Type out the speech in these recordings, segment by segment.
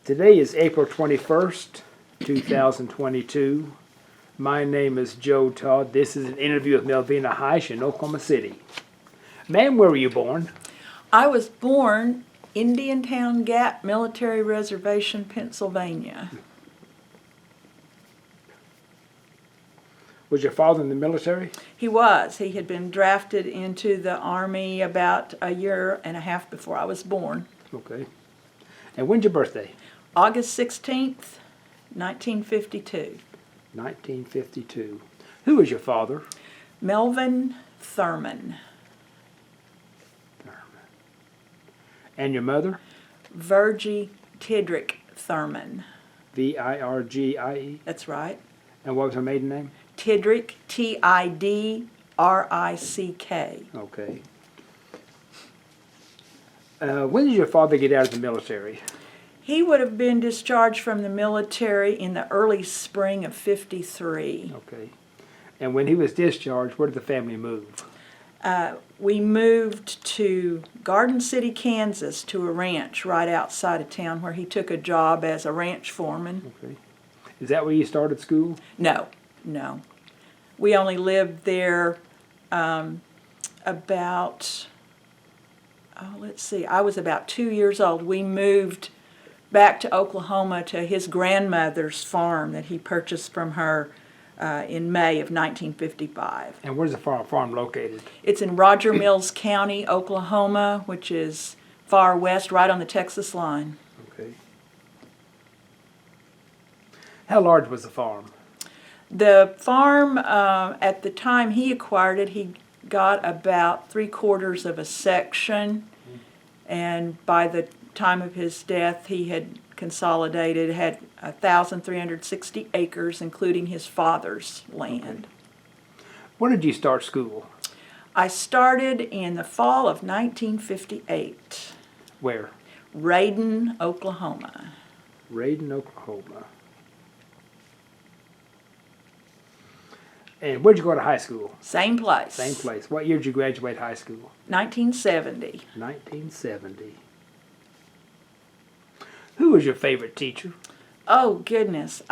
Today is April 21st, 2022. My name is Joe Todd. This is an interview with Melvina Heisch in Oklahoma City. Ma'am, where were you born? I was born Indiantown Gap Military Reservation, Pennsylvania. Was your father in the military? He was. He had been drafted into the Army about a year and a half before I was born. Okay. And when's your birthday? August 16th, 1952. 1952. Who was your father? Melvin Thurman. And your mother? Virgie Tidrick Thurman. Virgie. That's right. And what was her maiden name? Tidrick, Tidrick. Okay. When did your father get out of the military? He would have been discharged from the military in the early spring of '53. Okay. And when he was discharged, where did the family move? We moved to Garden City, Kansas, to a ranch right outside of town where he took a job as a ranch foreman. Okay. Is that where you started school? No. We only lived there I was about 2 years old. We moved back to Oklahoma to his grandmother's farm that he purchased from her in May of 1955. And where's the farm located? It's in Roger Mills County, Oklahoma, which is far west, right on the Texas line. Okay. How large was the farm? The farm, at the time he acquired it, he got about 3/4 of a section, and by the time of his death, he had consolidated, had 1,360 acres, including his father's land. Okay. When did you start school? I started in the fall of 1958. Where? Reydon, Oklahoma. Reydon, Oklahoma. And where'd you go to high school? Same place. Same place. What year did you graduate high school? 1970. 1970. Who was your favorite teacher? Oh, goodness.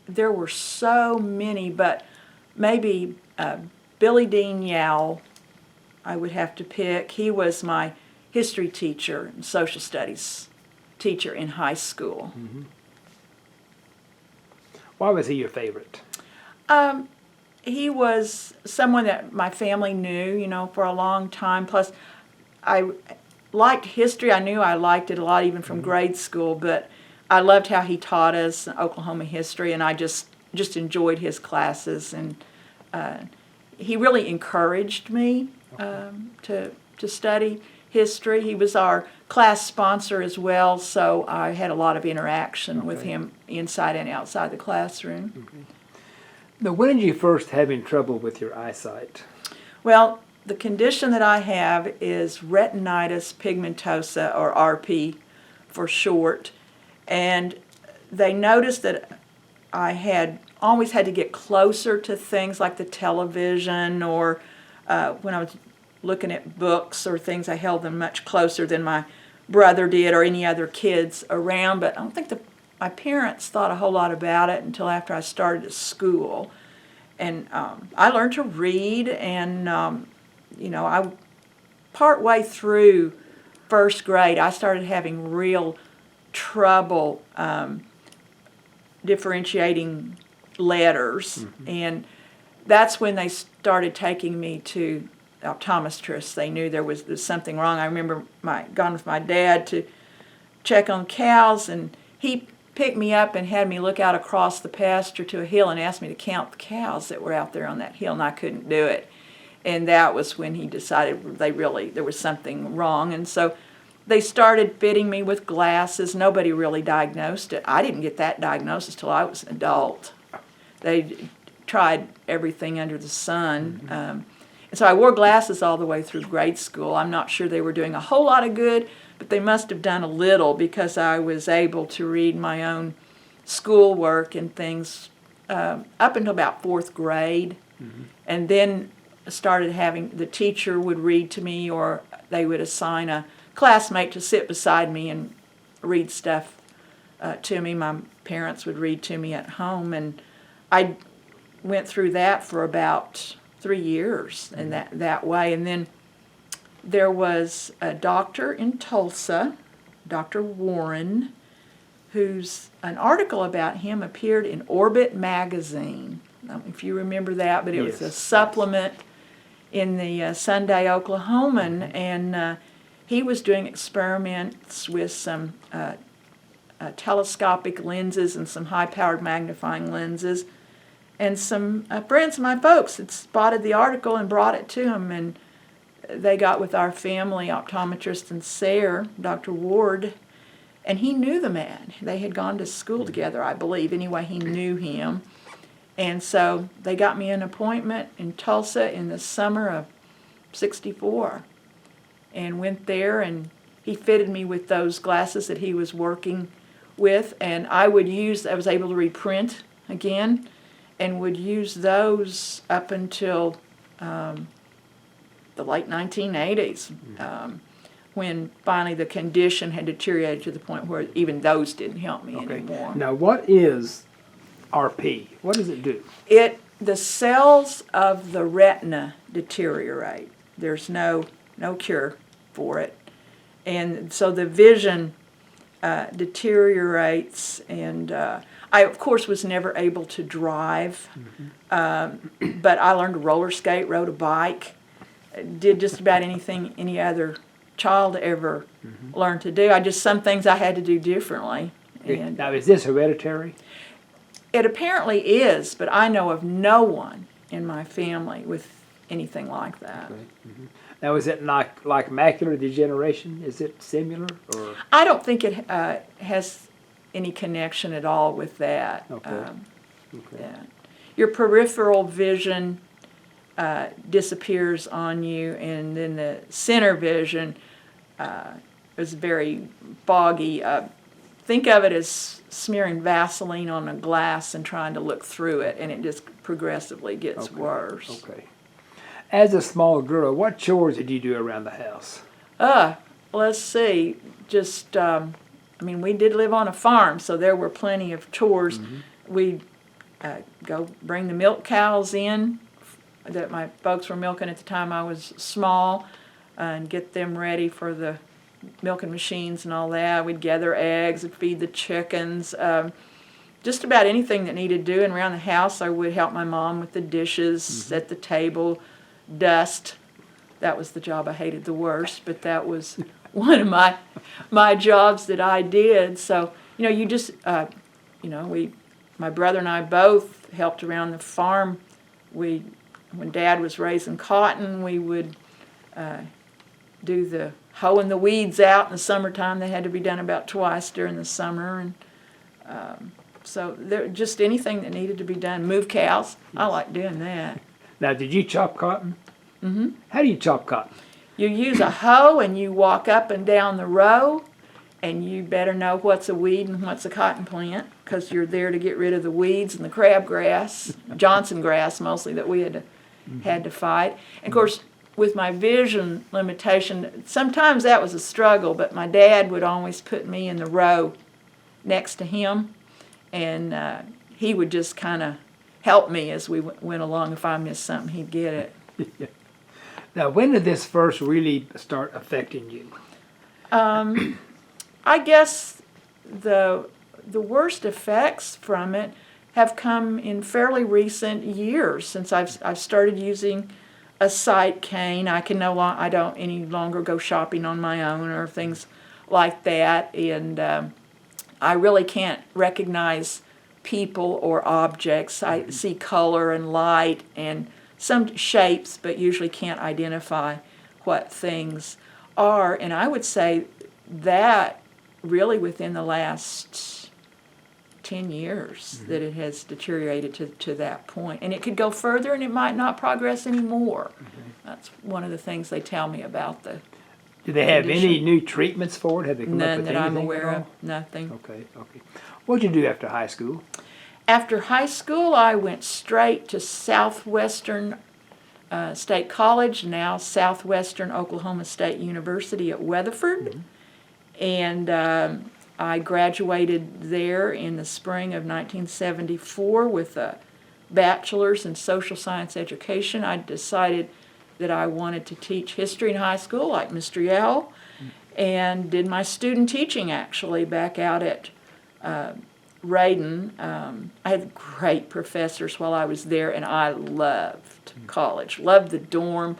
There were so many, but maybe Billy Dean Yowell I would have to pick. He was my history teacher and social studies teacher in high school. Mm-hmm. Why was he your favorite? He was someone that my family knew, for a long time. Plus, I liked history. I knew I liked it a lot even from grade school, but I loved how he taught us Oklahoma history, and I just enjoyed his classes. And he really encouraged me to study history. He was our class sponsor as well, so I had a lot of interaction with him inside and outside the classroom. Okay. Now, when did you first having trouble with your eyesight? Well, the condition that I have is Retnitis Pigmentosa, or RP for short, and they noticed that I had always had to get closer to things like the television, or when I was looking at books or things, I held them much closer than my brother did or any other kids around, but I don't think my parents thought a whole lot about it until after I started at school. And I learned to read, and I partway through first grade, I started having real trouble differentiating letters, and that's when they started taking me to optometrists. They knew there was something wrong. I remember gone with my dad to check on cows, and he picked me up and had me look out across the pasture to a hill and asked me to count the cows that were out there on that hill, and I couldn't do it. And that was when he decided there was something wrong. And so they started fitting me with glasses. Nobody really diagnosed it. I didn't get that diagnosis till I was an adult. They tried everything under the sun. And so I wore glasses all the way through grade school. I'm not sure they were doing a whole lot of good, but they must have done a little, because I was able to read my own schoolwork and things up until about fourth grade. And then started having, the teacher would read to me, or they would assign a classmate to sit beside me and read stuff to me. My parents would read to me at home, and I went through that for about 3 years in that way. And then there was a doctor in Tulsa, Dr. Warren, who's an article about him appeared in Orbit magazine. I don't know if you remember that, but it was a supplement in the Sunday Oklahoman, and he was doing experiments with some telescopic lenses and some high-powered magnifying lenses. And some friends of my folks had spotted the article and brought it to him, and they got with our family optometrist and Sayre, Dr. Ward, and he knew the man. They had gone to school together, I believe. Anyway, he knew him. And so they got me an appointment in Tulsa in the summer of '64, and went there, and he fitted me with those glasses that he was working with, and I was able to reprint again, and would use those up until the late 1980s, when finally the condition had deteriorated to the point where even those didn't help me anymore. Now, what is RP? What does it do? The cells of the retina deteriorate. There's no cure for it, and so the vision deteriorates, and I, of course, was never able to drive, but I learned to roller skate, rode a bike, did just about anything any other child ever learned to do. Some things I had to do differently. And now, is this hereditary? it apparently is, but I know of no one in my family with anything like that. Okay. Now, is it like macular degeneration? Is it similar, or? I don't think it has any connection at all with that. Okay. Yeah. Your peripheral vision disappears on you, and then the center vision is very foggy. Think of it as smearing Vaseline on a glass and trying to look through it, and it just progressively gets worse. Okay. As a small girl, what chores did you do around the house? Let's see. Just, we did live on a farm, so there were plenty of chores. We'd go bring the milk cows in that my folks were milking at the time I was small, and get them ready for the milking machines and all that. We'd gather eggs and feed the chickens. Just about anything that needed doing around the house. I would help my mom with the dishes, set the table, dust. That was the job I hated the worst, but that was one of my jobs that I did. So, you just, my brother and I both helped around the farm. When Dad was raising cotton, we would do the hoeing the weeds out in the summertime. They had to be done about twice during the summer, and so there just anything that needed to be done. Move cows. I like doing that. Now, did you chop cotton? How do you chop cotton? You use a hoe and you walk up and down the row, and you better know what's a weed and what's a cotton plant, because you're there to get rid of the weeds and the crabgrass, Johnson grass mostly, that we had to fight. And of course, with my vision limitation, sometimes that was a struggle, but my dad would always put me in the row next to him, and he would just kind of help me as we went along. If I missed something, he'd get it. Now, when did this first really start affecting you? I guess the worst effects from it have come in fairly recent years, since I've started using a sight cane. I don't any longer go shopping on my own or things like that, and I really can't recognize people or objects. I see color and light and some shapes, but usually can't identify what things are. And I would say that really within the last 10 years that it has deteriorated to that point. And it could go further, and it might not progress anymore. That's one of the things they tell me about the Do they have condition. any new treatments for it? Have they come up None with that I'm anything aware at all? of. Nothing. Okay. What did you do after high school? After high school, I went straight to Southwestern State College, now Southwestern Oklahoma State University at Weatherford. And I graduated there in the spring of 1974 with a bachelor's in social science education. I decided that I wanted to teach history in high school like Mr. Yell, and did my student teaching actually back out at Reydon. I had great professors while I was there, and I loved college, loved the dorm,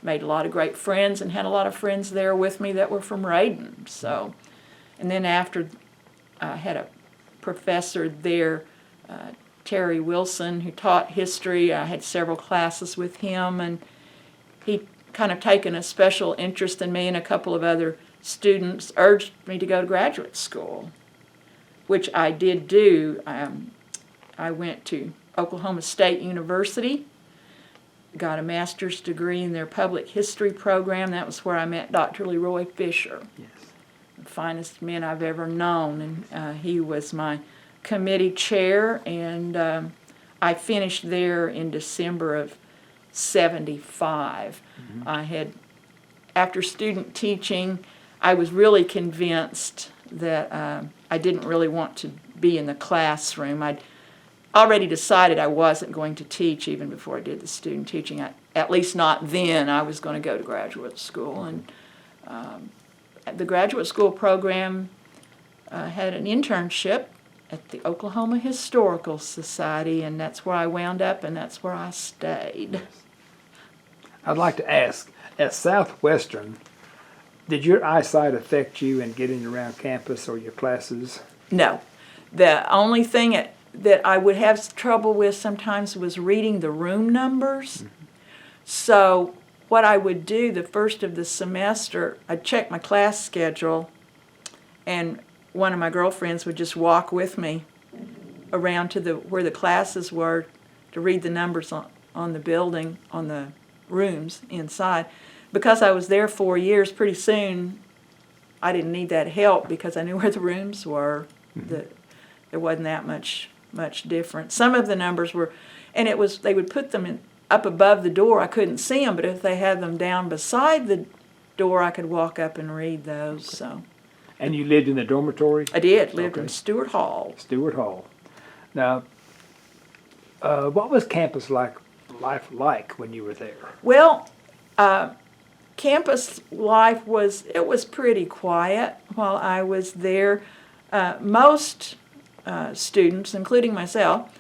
made a lot of great friends, and had a lot of friends there with me that were from Reydon. So, and then after I had a professor there, Terry Wilson, who taught history. I had several classes with him, and he kind of taken a special interest in me, and a couple of other students urged me to go to graduate school, which I did do. I went to Oklahoma State University, got a master's degree in their public history program. That was where I met Dr. Leroy Fisher, Yes. the finest man I've ever known, and he was my committee chair, and I finished there in December of 75. I had, after student teaching, I was really convinced that I didn't really want to be in the classroom. I'd already decided I wasn't going to teach even before I did the student teaching. At least not then. I was going to go to graduate school, and the graduate school program had an internship at the Oklahoma Historical Society, and that's where I wound up, and that's where I stayed. I'd like to ask, at Southwestern, did your eyesight affect you in getting around campus or your classes? No. The only thing that I would have trouble with sometimes was reading the room numbers. So what I would do the first of the semester, I'd check my class schedule, and one of my girlfriends would just walk with me around to where the classes were to read the numbers on the building, on the rooms inside. Because I was there 4 years, pretty soon I didn't need that help because I knew where the rooms were. There wasn't that much difference. Some of the numbers were, and they would put them up above the door. I couldn't see them, but if they had them down beside the door, I could walk up and read those. Okay. So. And you lived in the dormitory? I did. Lived Okay. in Stewart Hall. Stewart Hall. Now, what was campus life like when you were there? Well, campus life was pretty quiet while I was there. Most students, including myself,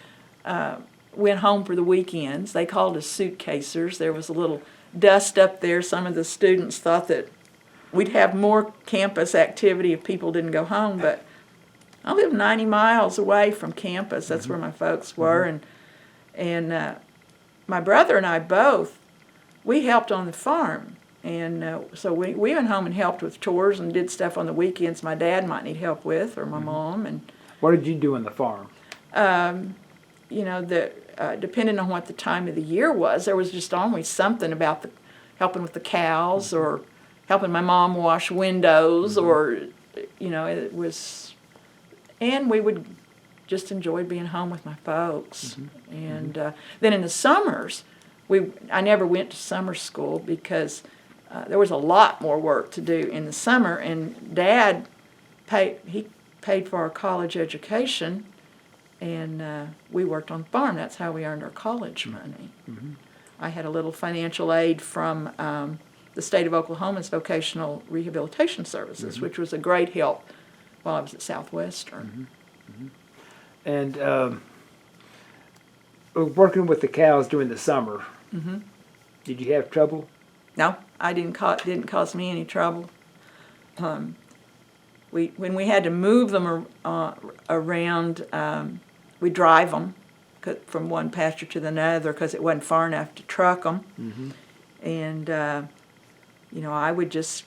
went home for the weekends. They called us suitcasers. There was a little dust up there. Some of the students thought that we'd have more campus activity if people didn't go home, but I lived 90 miles away from campus. That's where my folks were, and my brother and I both, we helped on the farm, and so we went home and helped with chores and did stuff on the weekends my dad might need help with, or my mom. And what did you do on the farm? Depending on what the time of the year was, there was just always something about helping with the cows, or helping my mom wash windows, or it was, and we would just enjoy being home with my folks. And then in the summers, I never went to summer school because there was a lot more work to do in the summer, and Dad paid for our college education, and we worked on the farm. That's how we earned our college money. I had a little financial aid from the state of Oklahoma's Vocational Rehabilitation Services, which was a great help while I was at Southwestern. And working with the cows during the summer, did you have trouble? No, I didn't cause me any trouble. When we had to move them around, we drive them from one pasture to another because it wasn't far enough to truck them. And I would just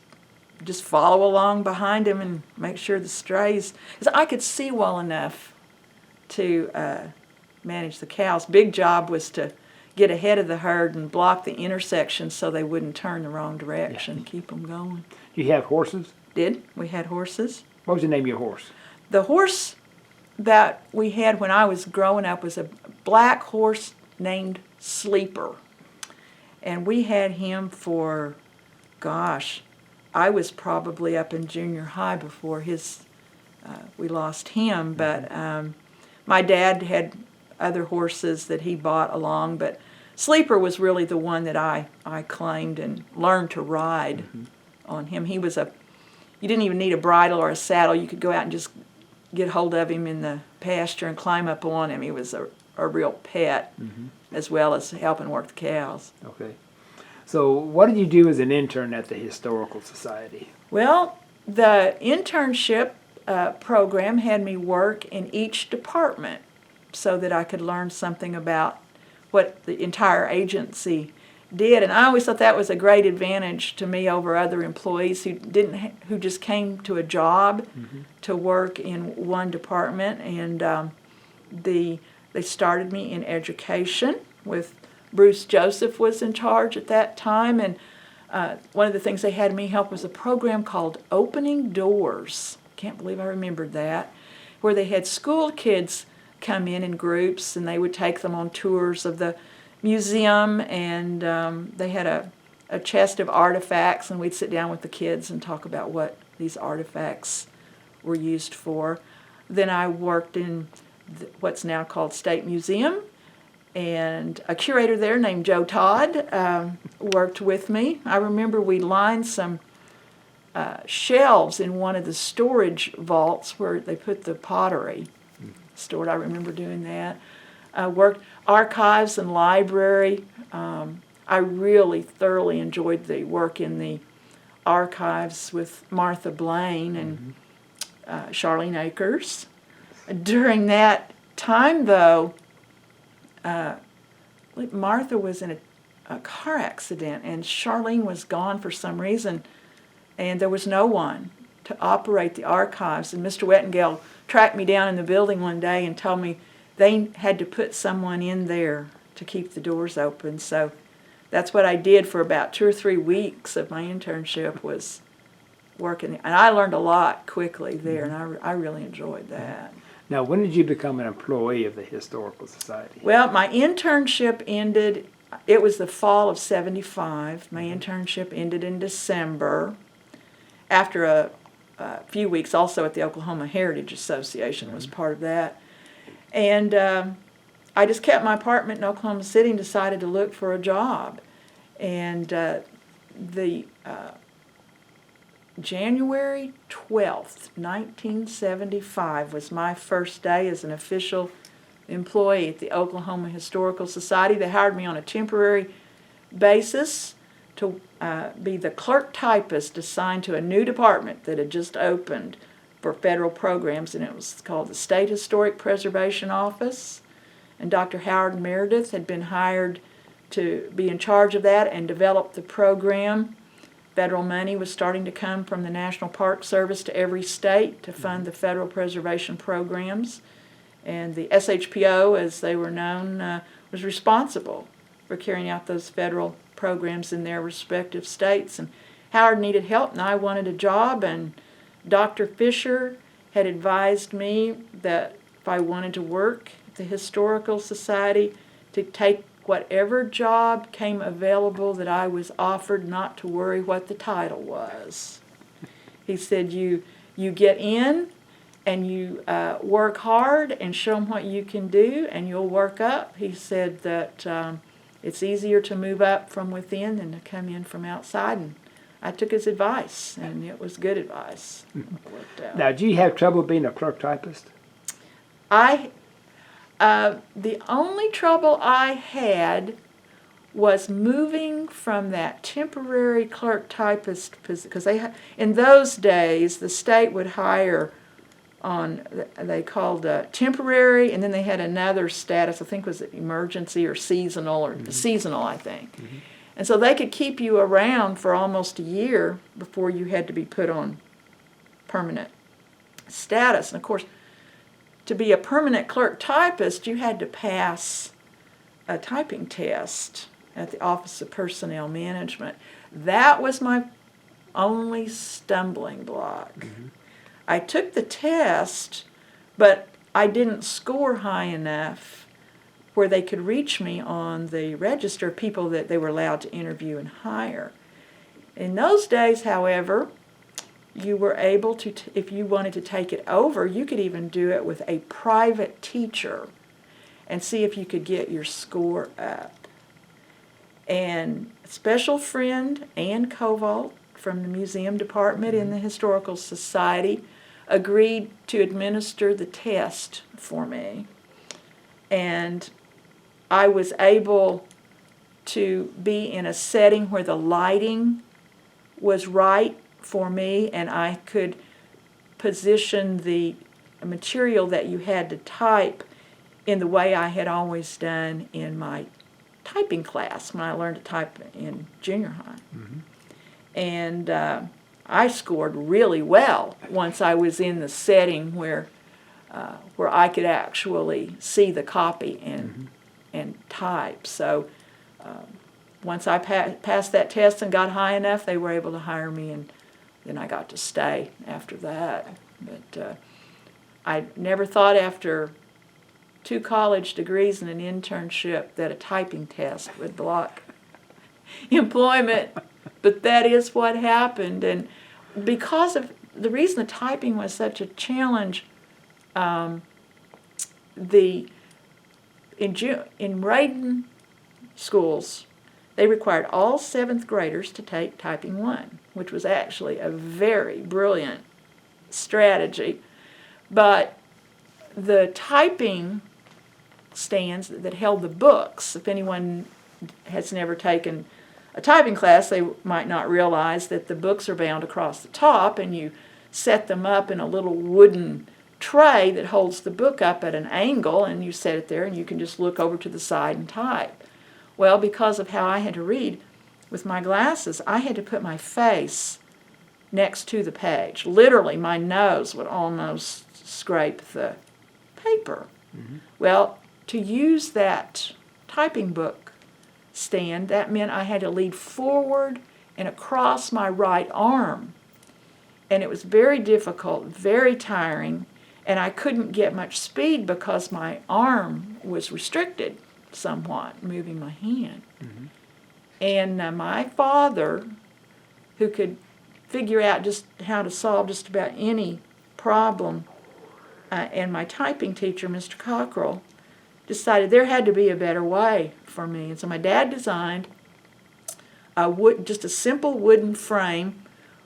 follow along behind them and make sure the strays, because I could see well enough to manage the cows. Big job was to get ahead of the herd and block the intersections so they wouldn't turn the wrong direction, keep them going. Do you have horses? We had horses. What was the name of your horse? The horse that we had when I was growing up was a black horse named Sleeper. And we had him for, I was probably up in junior high before his we lost him. But my dad had other horses that he bought along, but Sleeper was really the one that I claimed and learned to ride on him. He was you didn't even need a bridle or a saddle. You could go out and just get hold of him in the pasture and climb up on him. He was a real pet, as well as helping work the cows. Okay. So what did you do as an intern at the Historical Society? Well, the internship program had me work in each department so that I could learn something about what the entire agency did. And I always thought that was a great advantage to me over other employees who just came to a job to work in one department. And they started me in education with Bruce Joseph was in charge at that time, and one of the things they had me help was a program called Opening Doors. Can't believe I remembered that, where they had school kids come in groups, and they would take them on tours of the museum, and they had a chest of artifacts, and we'd sit down with the kids and talk about what these artifacts were used for. Then I worked in what's now called State Museum, and a curator there named Joe Todd worked with me. I remember we lined some shelves in one of the storage vaults where they put the pottery stored. I remember doing that. I worked archives and library. I really thoroughly enjoyed the work in the archives with Martha Blaine and Charlene Akers. During that time, though, Martha was in a car accident, and Charlene was gone for some reason, and there was no one to operate the archives. And Mr. Wettengale tracked me down in the building one day and told me they had to put someone in there to keep the doors open. So that's what I did for about 2 or 3 weeks of my internship, was working. And I learned a lot quickly there, and I really enjoyed that. Now, when did you become an employee of the Historical Society? Well, my internship ended, it was the fall of '75. My internship ended in December, after a few weeks also at the Oklahoma Heritage Association was part of that. And I just kept my apartment in Oklahoma City and decided to look for a job. And the January 12th, 1975 was my first day as an official employee at the Oklahoma Historical Society. They hired me on a temporary basis to be the clerk typist assigned to a new department that had just opened for federal programs, and it was called the State Historic Preservation Office. And Dr. Howard Meredith had been hired to be in charge of that and develop the program. Federal money was starting to come from the National Park Service to every state to fund the federal preservation programs. And the SHPO, as they were known, was responsible for carrying out those federal programs in their respective states. And Howard needed help, and I wanted a job, and Dr. Fisher had advised me that if I wanted to work at the Historical Society, to take whatever job came available that I was offered, not to worry what the title was. He said, you get in and you work hard and show them what you can do, and you'll work up. He said that it's easier to move up from within than to come in from outside, and I took his advice, and it was good advice. It worked out. Now, do you have trouble being a clerk typist? The only trouble I had was moving from that temporary clerk typist position, because in those days the state would hire on, they called temporary, and then they had another status, I think was emergency or seasonal, seasonal, I think. And so they could keep you around for almost a year before you had to be put on permanent status. And of course, to be a permanent clerk typist, you had to pass a typing test at the Office of Personnel Management. That was my only stumbling block. I took the test, but I didn't score high enough where they could reach me on the register of people that they were allowed to interview and hire. In those days, however, you were able to, if you wanted to take it over, you could even do it with a private teacher and see if you could get your score up. And a special friend, Ann Koval, from the museum department in the Historical Society, agreed to administer the test for me. And I was able to be in a setting where the lighting was right for me, and I could position the material that you had to type in the way I had always done in my typing class when I learned to type in junior high. Mm-hmm. And I scored really well once I was in the setting where I could actually see the copy and type. So once I passed that test and got high enough, they were able to hire me, and then I got to stay after that. But I never thought after 2 college degrees and an internship that a typing test would block employment, but that is what happened. And because of the reason the typing was such a challenge, in Reydon schools, they required all 7th graders to take Typing 1, which was actually a very brilliant strategy. But the typing stands that held the books, if anyone has never taken a typing class, they might not realize that the books are bound across the top, and you set them up in a little wooden tray that holds the book up at an angle, and you set it there, and you can just look over to the side and type. Well, because of how I had to read with my glasses, I had to put my face next to the page. Literally, my nose would almost scrape the paper. Mm-hmm. Well, to use that typing book stand, that meant I had to lean forward and across my right arm. And it was very difficult, very tiring, and I couldn't get much speed because my arm was restricted somewhat, moving my hand. Mm-hmm. And my father, who could figure out just how to solve just about any problem, and my typing teacher, Mr. Cockrell, decided there had to be a better way for me. And so my dad designed just a simple wooden frame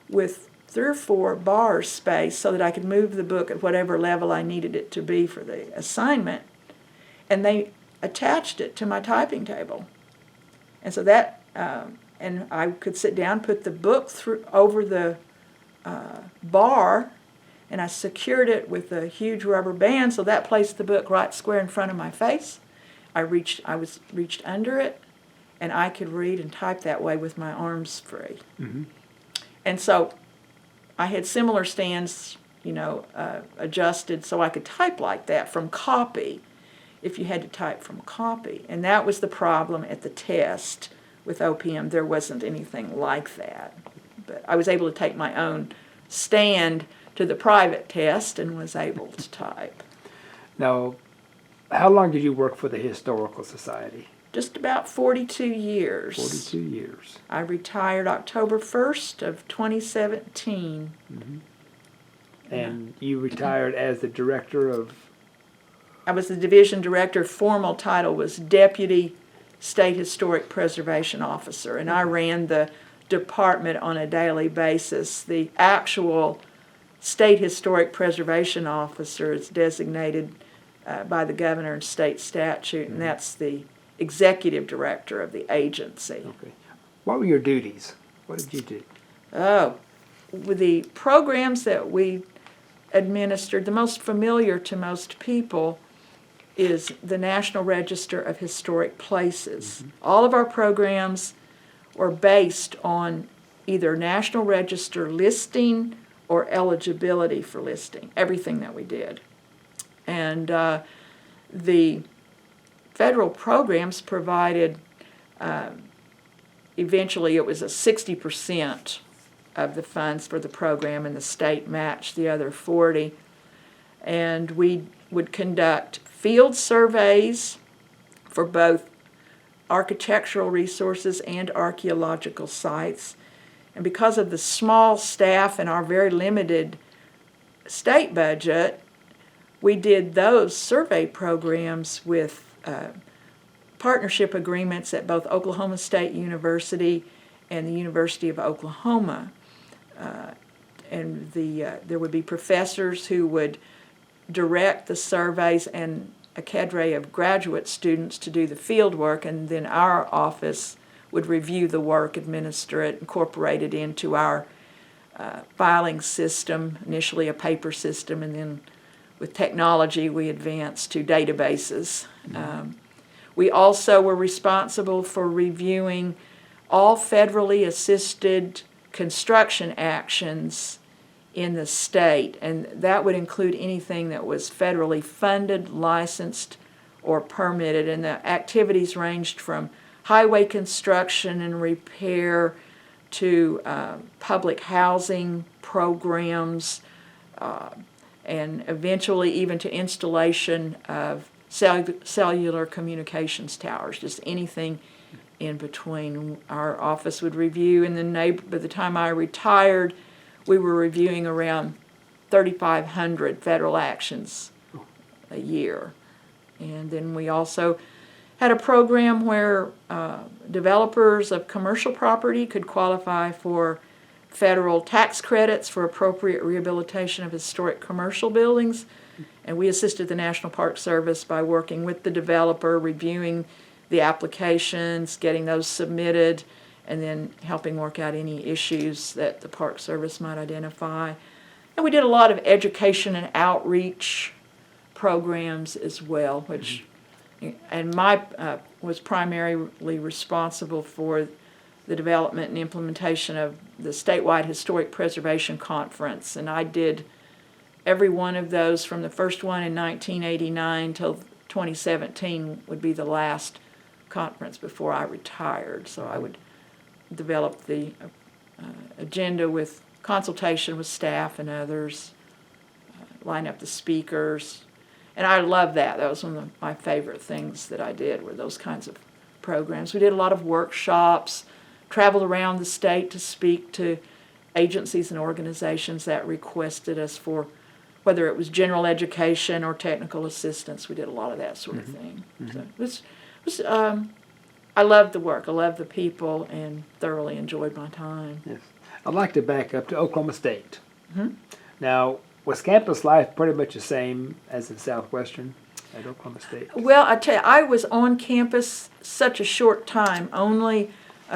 with 3 or 4 bars spaced so that I could move the book at whatever level I needed it to be for the assignment. And they attached it to my typing table. And so that, and I could sit down, put the book over the bar, and I secured it with a huge rubber band, so that placed the book right square in front of my face. I reached under it, and I could read and type that way with my arms free. Mm-hmm. And so I had similar stands, adjusted so I could type like that from copy, if you had to type from copy. And that was the problem at the test with OPM. There wasn't anything like that. But I was able to take my own stand to the private test and was able to type. Now, how long did you work for the Historical Society? Just about 42 years. 42 years. I retired October 1st of 2017. Mm-hmm. And you retired as the director of? I was the division director. Formal title was Deputy State Historic Preservation Officer, and I ran the department on a daily basis. The actual State Historic Preservation Officer is designated by the governor in state statute, and that's the executive director of the agency. Okay. What were your duties? What did you do? Oh, with the programs that we administered, the most familiar to most people is the National Register of Historic Places. Mm-hmm. All of our programs were based on either National Register listing or eligibility for listing, everything that we did. And the federal programs provided, eventually it was a 60% of the funds for the program, and the state matched the other 40. And we would conduct field surveys for both architectural resources and archaeological sites. And because of the small staff and our very limited state budget, we did those survey programs with partnership agreements at both Oklahoma State University and the University of Oklahoma. And there would be professors who would direct the surveys and a cadre of graduate students to do the field work, and then our office would review the work, administer it, incorporate it into our filing system, initially a paper system, and then with technology we advanced to databases. We also were responsible for reviewing all federally assisted construction actions in the state, and that would include anything that was federally funded, licensed, or permitted, and the activities ranged from highway construction and repair to public housing programs, and eventually even to installation of cellular communications towers, just anything in between. Our office would review, and then by the time I retired, we were reviewing around 3,500 federal actions a year. And then we also had a program where developers of commercial property could qualify for federal tax credits for appropriate rehabilitation of historic commercial buildings. And we assisted the National Park Service by working with the developer, reviewing the applications, getting those submitted, and then helping work out any issues that the Park Service might identify. And we did a lot of education and outreach programs as well, which, and was primarily responsible for the development and implementation of the statewide Historic Preservation Conference, and I did every one of those from the first one in 1989 till 2017 would be the last conference before I retired. So I would develop the agenda with consultation with staff and others, line up the speakers, and I love that. That was one of my favorite things that I did, were those kinds of programs. We did a lot of workshops, traveled around the state to speak to agencies and organizations that requested us for whether it was general education or technical assistance. We did a lot of that sort of thing. So it was I loved the work, I loved the people, and thoroughly enjoyed my time. Yes. I'd like to back up to Oklahoma State. Now, was campus life pretty much the same as in Southwestern at Oklahoma State? Well, I tell you, I was on campus such a short time, only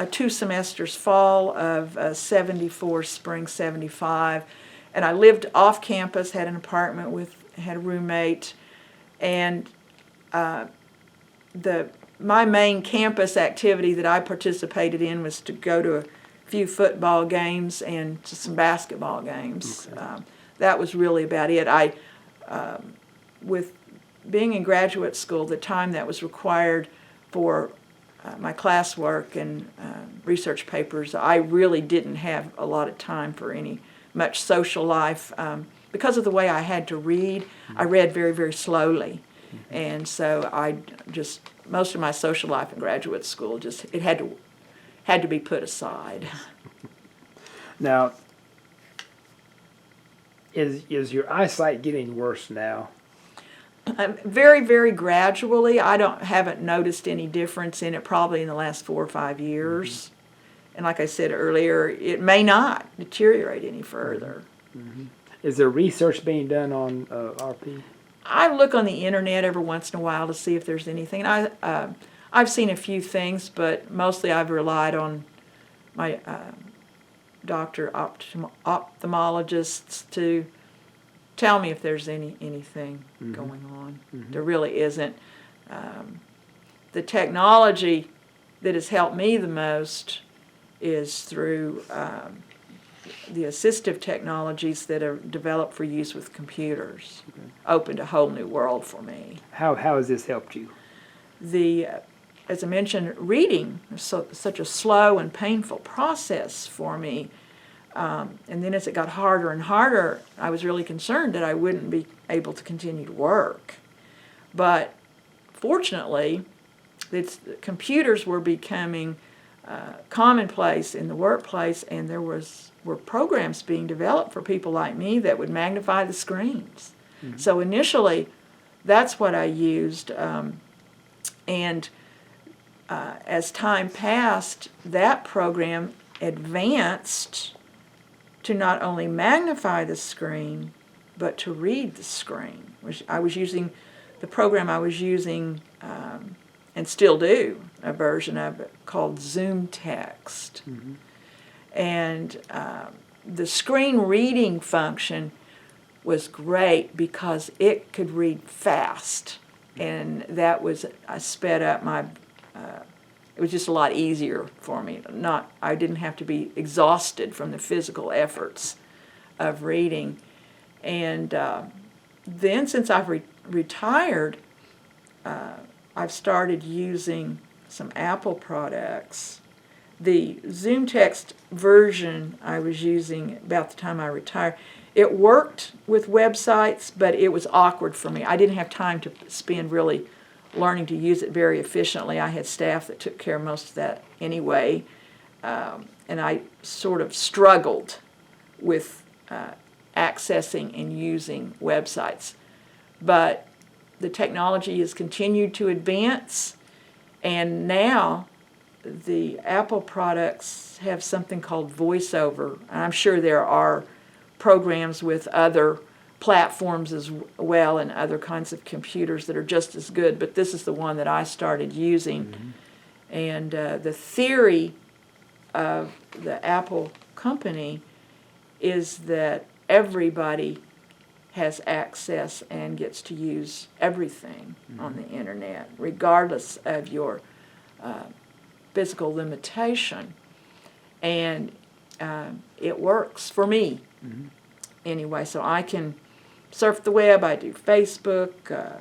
2 semesters, fall of 74, spring 75. And I lived off campus, had an apartment had a roommate, and my main campus activity that I participated in was to go to a few football games and to some basketball games. Okay. That was really about it. With being in graduate school, the time that was required for my classwork and research papers, I really didn't have a lot of time for much social life. Because of the way I had to read, I read very, very slowly. And so most of my social life in graduate school, it had to be put aside. Now, is your eyesight getting worse now? Very, very gradually. I haven't noticed any difference in it probably in the last 4 or 5 years. And like I said earlier, it may not deteriorate any further. Is there research being done on RP? I look on the internet every once in a while to see if there's anything. I've seen a few things, but mostly I've relied on my ophthalmologists to tell me if there's anything going on. There really isn't. The technology that has helped me the most is through the assistive technologies that are developed for use with computers. Opened a whole new world for me. How has this helped you? As I mentioned, reading is such a slow and painful process for me. And then as it got harder and harder, I was really concerned that I wouldn't be able to continue to work. But fortunately, computers were becoming commonplace in the workplace, and there were programs being developed for people like me that would magnify the screens. So initially, that's what I used, and as time passed, that program advanced to not only magnify the screen, but to read the screen. Which I was using, the program I was using, and still do, a version of it called Zoom Text. And the screen reading function was great because it could read fast, and that was, I sped up my, it was just a lot easier for me. I didn't have to be exhausted from the physical efforts of reading. And then since I've retired, I've started using some Apple products. The Zoom Text version I was using about the time I retired, it worked with websites, but it was awkward for me. I didn't have time to spend really learning to use it very efficiently. I had staff that took care of most of that anyway, and I sort of struggled with accessing and using websites. But the technology has continued to advance, and now the Apple products have something called VoiceOver. I'm sure there are programs with other platforms as well and other kinds of computers that are just as good, but this is the one that I started using. And the theory of the Apple company is that everybody has access and gets to use everything on the internet, regardless of your physical limitation. And it works for me anyway. So I can surf the web, I do Facebook,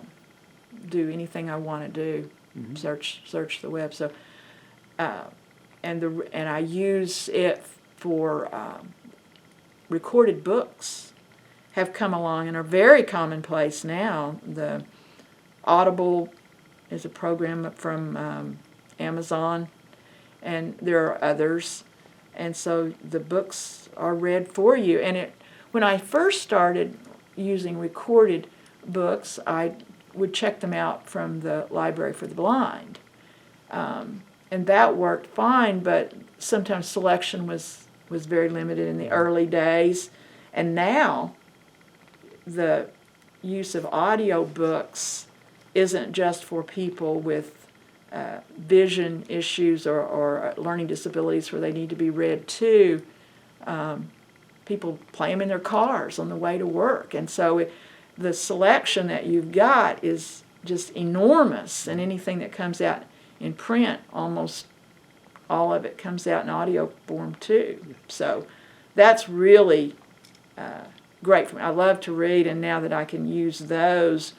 do anything I want to do, search the web. So and I use it for recorded books have come along and are very commonplace now. The Audible is a program from Amazon, and there are others. And so the books are read for you. And when I first started using recorded books, I would check them out from the Library for the Blind. And that worked fine, but sometimes selection was very limited in the early days. And now the use of audio books isn't just for people with vision issues or learning disabilities where they need to be read to. People play them in their cars on the way to work. And so the selection that you've got is just enormous, and anything that comes out in print, almost all of it comes out in audio form too. So that's really great for me. I love to read, and now that I can use those,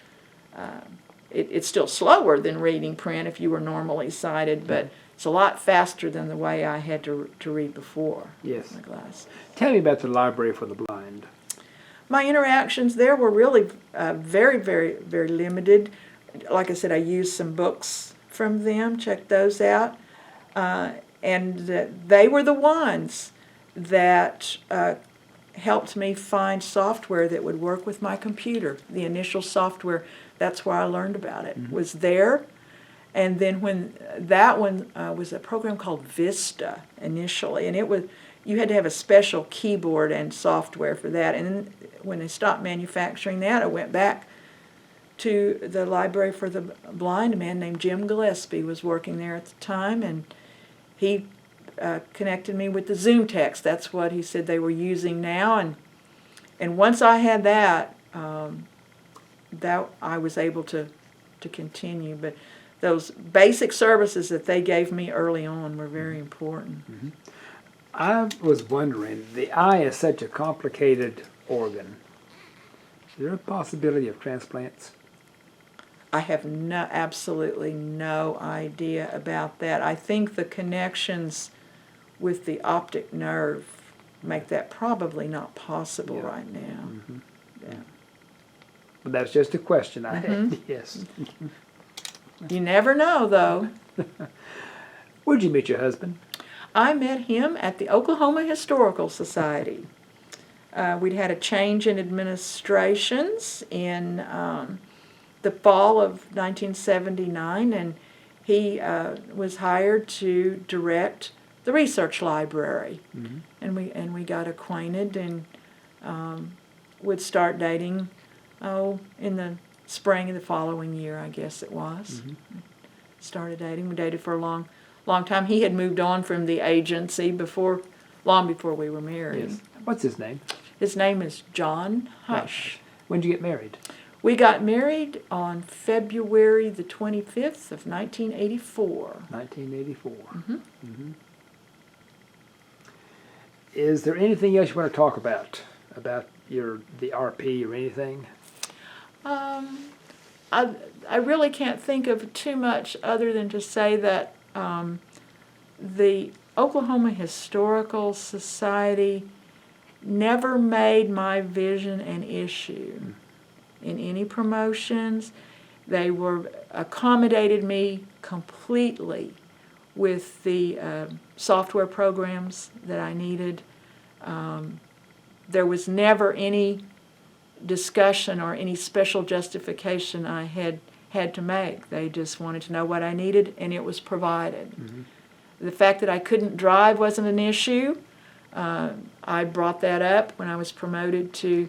it's still slower than reading print if you were normally sighted, but it's a lot faster than the way I had to read before. Yes. My glasses. Tell me about the Library for the Blind. My interactions there were really very, very, very limited. Like I said, I used some books from them, checked those out, and they were the ones that helped me find software that would work with my computer. The initial software, that's where I learned about it, was there. And then when that one was a program called Vista initially, and you had to have a special keyboard and software for that. And then when they stopped manufacturing that, I went back to the Library for the Blind. A man named Jim Gillespie was working there at the time, and he connected me with the Zoom Text. That's what he said they were using now. And once I had that, I was able to continue. But those basic services that they gave me early on were very important. I was wondering, the eye is such a complicated organ. Is there a possibility of transplants? I have absolutely no idea about that. I think the connections with the optic nerve make that probably not possible right now. Yeah. But that's just a question I had. Yes. You never know, though. Where'd you meet your husband? I met him at the Oklahoma Historical Society. We'd had a change in administrations in the fall of 1979, and he was hired to direct the research library. Mm-hmm. And we got acquainted and would start dating, in the spring of the following year, I guess it was. Mm-hmm. Started dating. We dated for a long time. He had moved on from the agency long before we were married. Yes. What's his name? His name is John Heisch. When did you get married? We got married on February the 25th of 1984. 1984. Mm-hmm. Mm-hmm. Is there anything else you want to talk about the RP or anything? I really can't think of too much other than to say that the Oklahoma Historical Society never made my vision an issue in any promotions. They accommodated me completely with the software programs that I needed. There was never any discussion or any special justification I had to make. They just wanted to know what I needed, and it was provided. Mm-hmm. The fact that I couldn't drive wasn't an issue. I brought that up when I was promoted to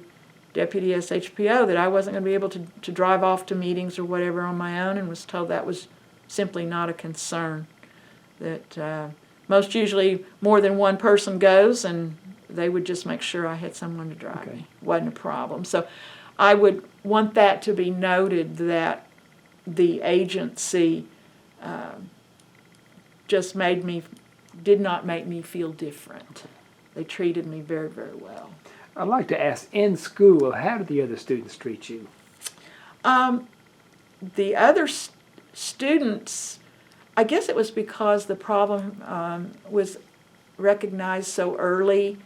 deputy SHPO, that I wasn't going to be able to drive off to meetings or whatever on my own, and was told that was simply not a concern. That most usually more than one person goes, and they would just make sure I had someone to drive me. Wasn't a problem. So I would want that to be noted, that the agency just did not make me feel different. They treated me very, very well. I'd like to ask, in school, how did the other students treat you? The other students, I guess it was because the problem was recognized so early,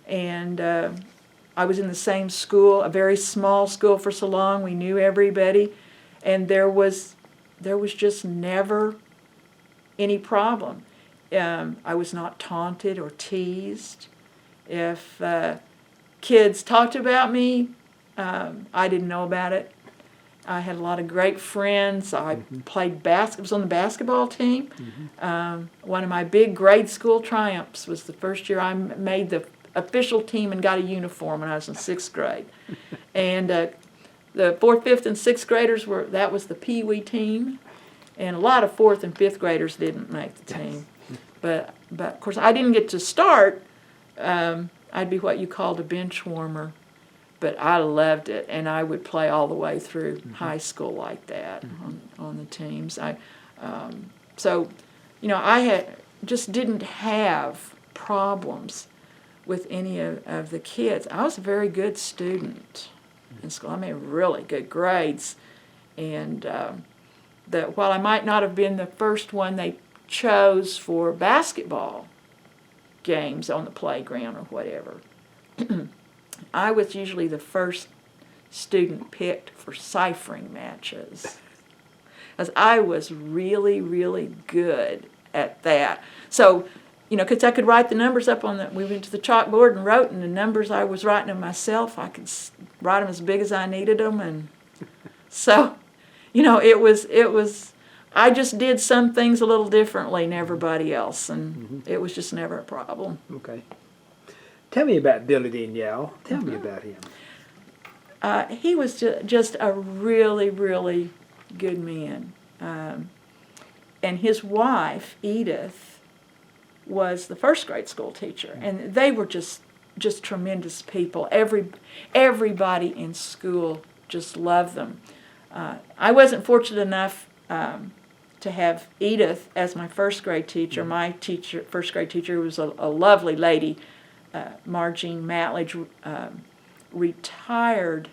and I was in the same school, a very small school for so long. We knew everybody, and there was just never any problem. I was not taunted or teased. If kids talked about me, I didn't know about it. I had a lot of great friends. I played was on the basketball team. One of my big grade school triumphs was the first year I made the official team and got a uniform when I was in 6th grade. And the 4th, 5th, and 6th graders that was the Pee Wee team. And a lot of 4th and 5th graders didn't make the team. But of course, I didn't get to start. I'd be what you called a bench warmer. But I loved it, and I would play all the way through high school like that on the teams. So, I just didn't have problems with any of the kids. I was a very good student in school. I made really good grades, and while I might not have been the first one they chose for basketball games on the playground or whatever, I was usually the first student picked for ciphering matches, because I was really, really good at that. So, because I could write the numbers up we went to the chalkboard and wrote, and the numbers I was writing them myself, I could write them as big as I needed them, and so, it was, I just did some things a little differently than everybody else, and it was just never a problem. Okay. Tell me about Billy Danielle. Tell me about him. He was just a really, really good man. And his wife, Edith, was the 1st grade school teacher. And they were just tremendous people. Everybody in school just loved them. I wasn't fortunate enough to have Edith as my 1st grade teacher. My 1st grade teacher was a lovely lady. Margene Matledge retired.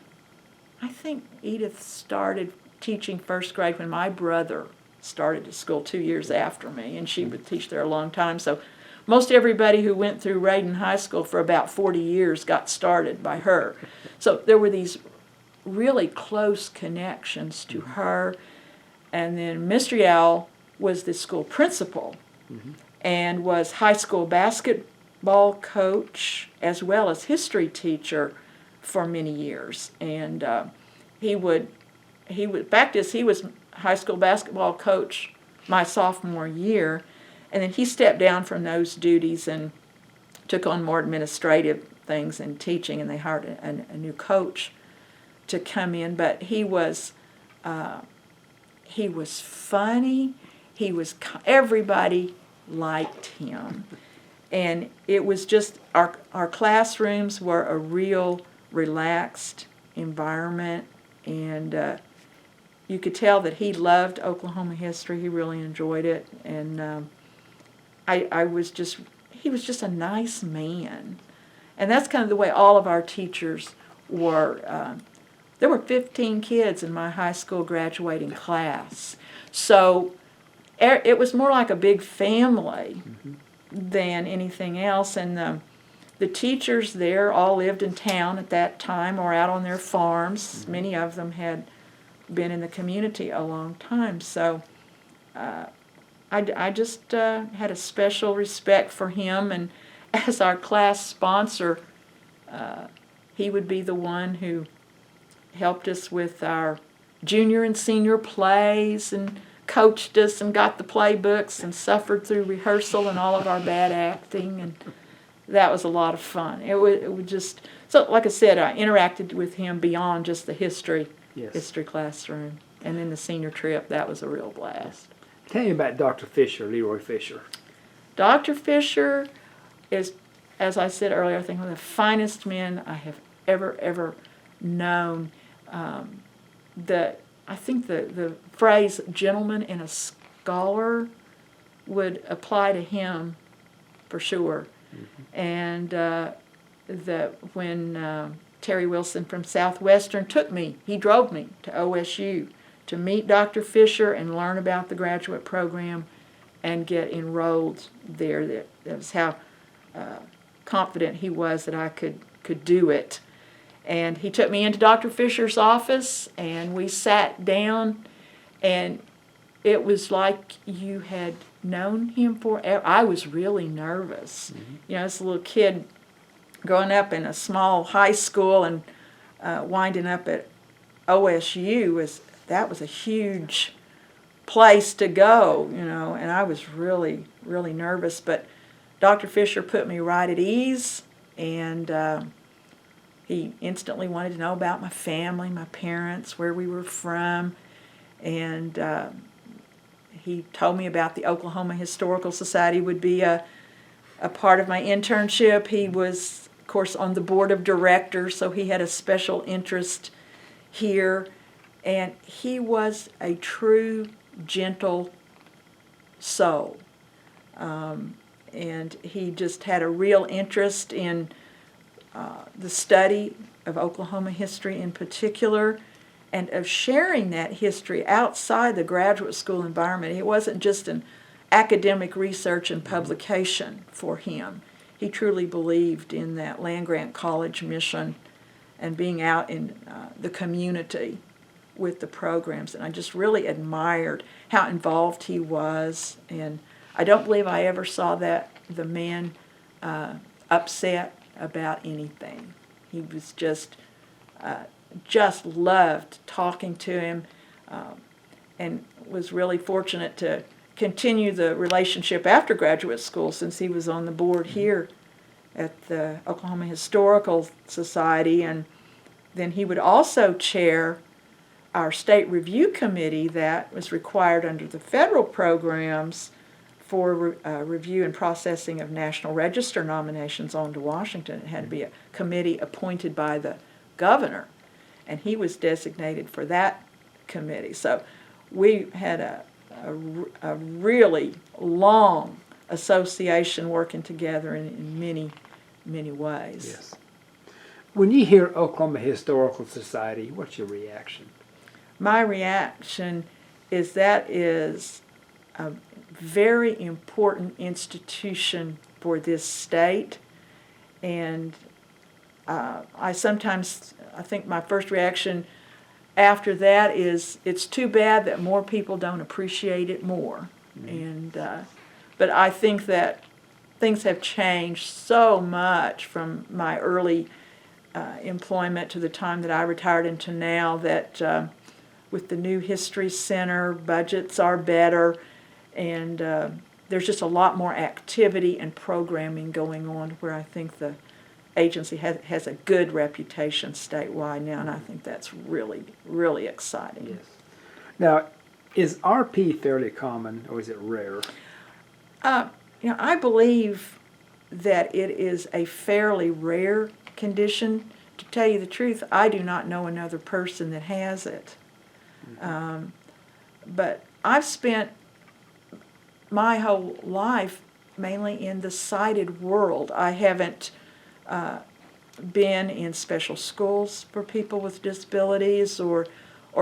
I think Edith started teaching 1st grade when my brother started at school 2 years after me, and she would teach there a long time. So most everybody who went through Reydon High School for about 40 years got started by her. So there were these really close connections to her. And then Mr. Yowell was the school principal. and was high school basketball coach as well as history teacher for many years. And he was high school basketball coach my sophomore year, and then he stepped down from those duties and took on more administrative things and teaching, and they hired a new coach to come in. But he was funny. Everybody liked him, and it was just our classrooms were a real relaxed environment, and you could tell that he loved Oklahoma history. He really enjoyed it, and he was just a nice man. And that's kind of the way all of our teachers were. There were 15 kids in my high school graduating class. So it was more like a big family than anything else. And the teachers there all lived in town at that time or out on their farms. Many of them had been in the community a long time. So I just had a special respect for him, and as our class sponsor, he would be the one who helped us with our junior and senior plays and coached us and got the playbooks and suffered through rehearsal and all of our bad acting, and that was a lot of fun. It would just, so like I said, I interacted with him beyond just the history classroom, and then the senior trip, that was a real blast. Tell me about Dr. Fisher, Leroy Fisher. Dr. Fisher is, as I said earlier, I think one of the finest men I have ever known. I think the phrase "gentleman and a scholar" would apply to him for sure. And when Terry Wilson from Southwestern he drove me to OSU to meet Dr. Fisher and learn about the graduate program and get enrolled there. That was how confident he was that I could do it. And he took me into Dr. Fisher's office, and we sat down, and it was like you had known him forever. I was really nervous. You know, as a little kid growing up in a small high school and winding up at OSU, that was a huge place to go, you know, and I was really, really nervous. But Dr. Fisher put me right at ease, and he instantly wanted to know about my family, my parents, where we were from, and he told me about the Oklahoma Historical Society would be a part of my internship. He was, of course, on the board of directors, so he had a special interest here, and he was a true, gentle soul, and he just had a real interest in the study of Oklahoma history in particular, and of sharing that history outside the graduate school environment. It wasn't just an academic research and publication for him. He truly believed in that land-grant college mission and being out in the community with the programs. And I just really admired how involved he was. And I don't believe I ever saw the man upset about anything. He was just loved talking to him, and was really fortunate to continue the relationship after graduate school, since he was on the board here at the Oklahoma Historical Society. And then he would also chair our state review committee that was required under the federal programs for review and processing of National Register nominations on to Washington. It had to be a committee appointed by the governor, and he was designated for that committee. So we had a really long association working together in many, many ways. Yes. When you hear Oklahoma Historical Society, what's your reaction? My reaction is that is a very important institution for this state, and I think my first reaction after that is it's too bad that more people don't appreciate it more. Mm-hmm. But I think that things have changed so much from my early employment to the time that I retired into now that with the new History Center, budgets are better, and there's just a lot more activity and programming going on where I think the agency has a good reputation statewide now, and I think that's really, really exciting. Yes. Now, is RP fairly common, or is it rare? I believe that it is a fairly rare condition. To tell you the truth, I do not know another person that has it. But I've spent my whole life mainly in the sighted world. I haven't been in special schools for people with disabilities or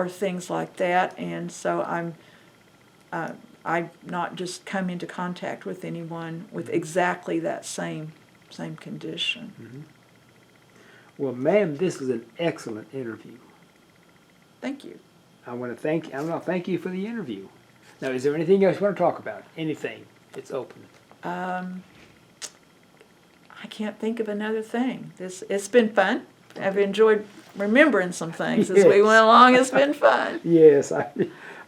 things like that, and so I've not just come into contact with anyone with exactly that same condition. Mm-hmm. Well, ma'am, this was an excellent interview. Thank you. I want to thank you for the interview. Now, is there anything else you want to talk about? Anything? It's open. I can't think of another thing. It's been fun. I've enjoyed remembering some things as we Yes. went along. It's been fun. Yes, I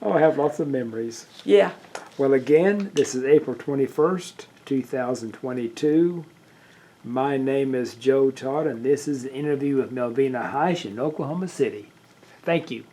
have lots of memories. Yeah. Well, again, this is April 21st, 2022. My name is Joe Todd, and this is an interview with Melvina Heisch in Oklahoma City. Thank you.